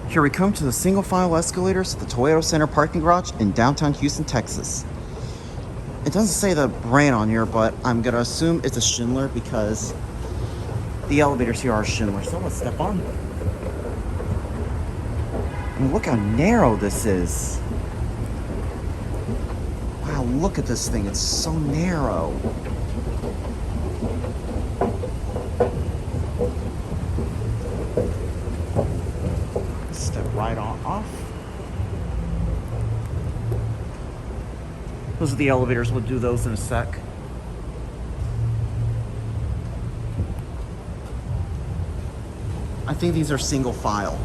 Here we come to the single file escalators at the Toyota Center parking garage in downtown Houston, Texas. It doesn't say the brand on here, but I'm gonna assume it's a Schindler because the elevators here are Schindler. So let's step on. And look how narrow this is. Wow, look at this thing. It's so narrow. Step right off. Those are the elevators. We'll do those in a sec. I think these are single file.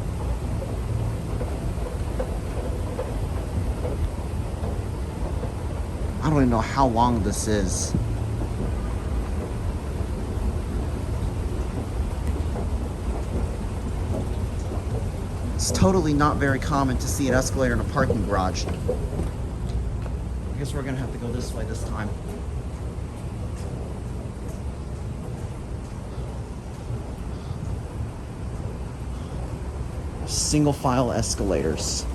I don't even know how long this is. It's totally not very common to see an escalator in a parking garage. I guess we're gonna have to go this way this time. Single file escalators.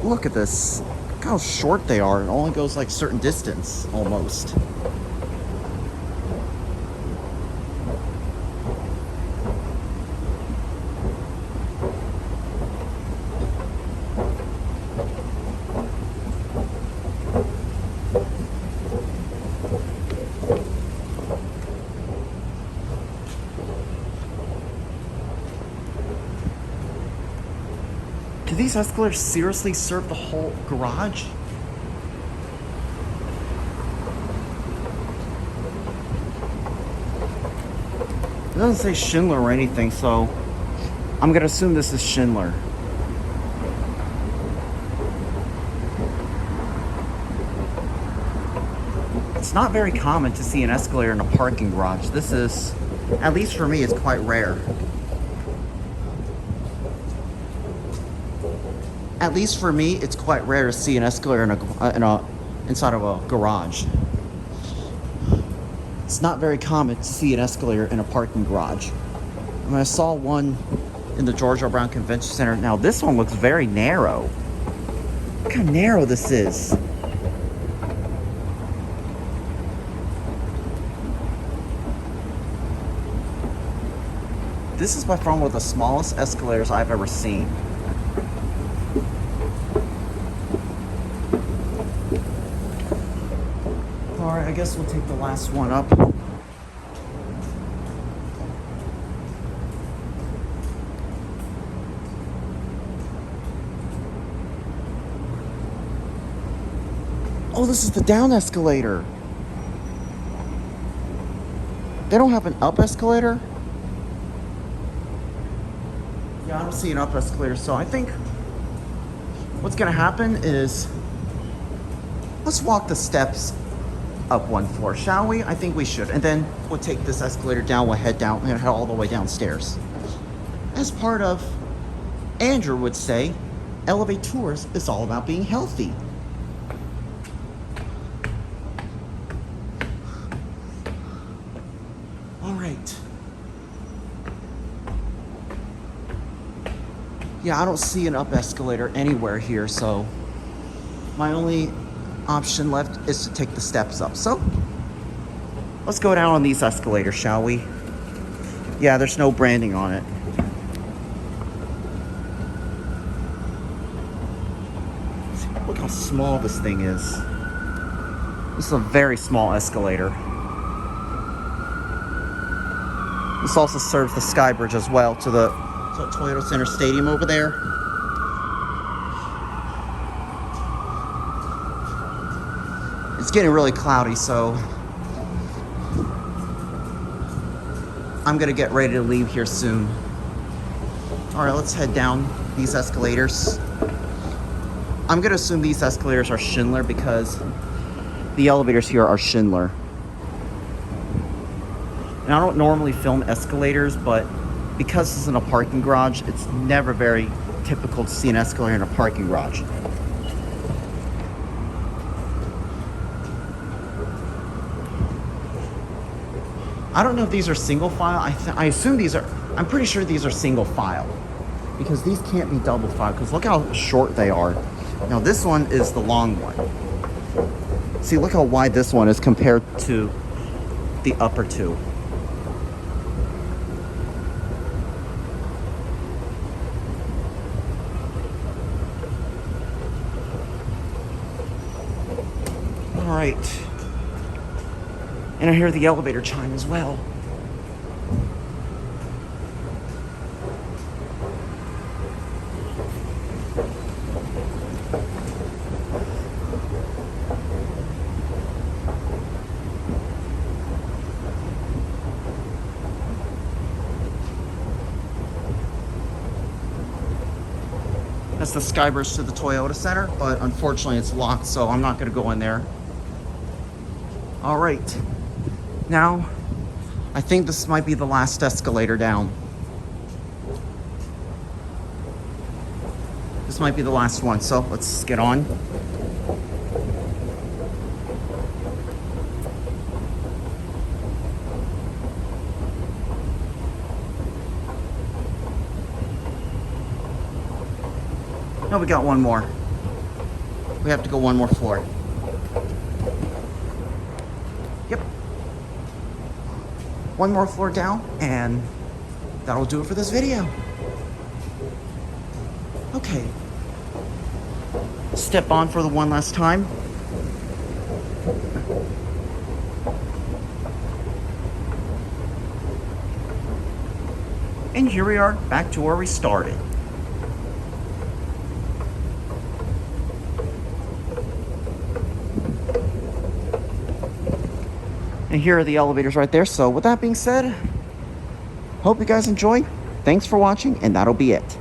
Look at this. Look how short they are. It only goes like a certain distance, almost. Do these escalators seriously serve the whole garage? It doesn't say Schindler or anything, so I'm gonna assume this is Schindler. It's not very common to see an escalator in a parking garage. This is, at least for me, it's quite rare. At least for me, it's quite rare to see an escalator inside of a garage. It's not very common to see an escalator in a parking garage. I mean, I saw one in the George R. Brown Convention Center. Now this one looks very narrow. Look how narrow this is. This is by far one of the smallest escalators I've ever seen. Alright, I guess we'll take the last one up. Oh, this is the down escalator. They don't have an up escalator? Yeah, I don't see an up escalator, so I think what's gonna happen is let's walk the steps up one floor, shall we? I think we should. And then we'll take this escalator down, we'll head down and head all the way downstairs. As part of, Andrew would say, Elevators is all about being healthy. All right. Yeah, I don't see an up escalator anywhere here, so my only option left is to take the steps up. So let's go down on these escalators, shall we? Yeah, there's no branding on it. Look how small this thing is. This is a very small escalator. This also serves the Sky Bridge as well to the Toyota Center Stadium over there. It's getting really cloudy, so I'm gonna get ready to leave here soon. All right, let's head down these escalators. I'm gonna assume these escalators are Schindler because the elevators here are Schindler. And I don't normally film escalators, but because this is in a parking garage, it's never very typical to see an escalator in a parking garage. I don't know if these are single file. I assume these are, I'm pretty sure these are single file. because these can't be double file, because look how short they are. Now this one is the long one. See, look how wide this one is compared to the upper two. All right. And I hear the elevator chime as well. That's the Skybridge to the Toyota Center, but unfortunately it's locked, so I'm not gonna go in there. All right, now I think this might be the last escalator down. This might be the last one, so let's get on. No, we got one more. We have to go one more floor. Yep. One more floor down, and that'll do it for this video. Okay. Step on for the one last time. And here we are, back to where we started. And here are the elevators right there. So with that being said, hope you guys enjoyed. Thanks for watching, and that'll be it.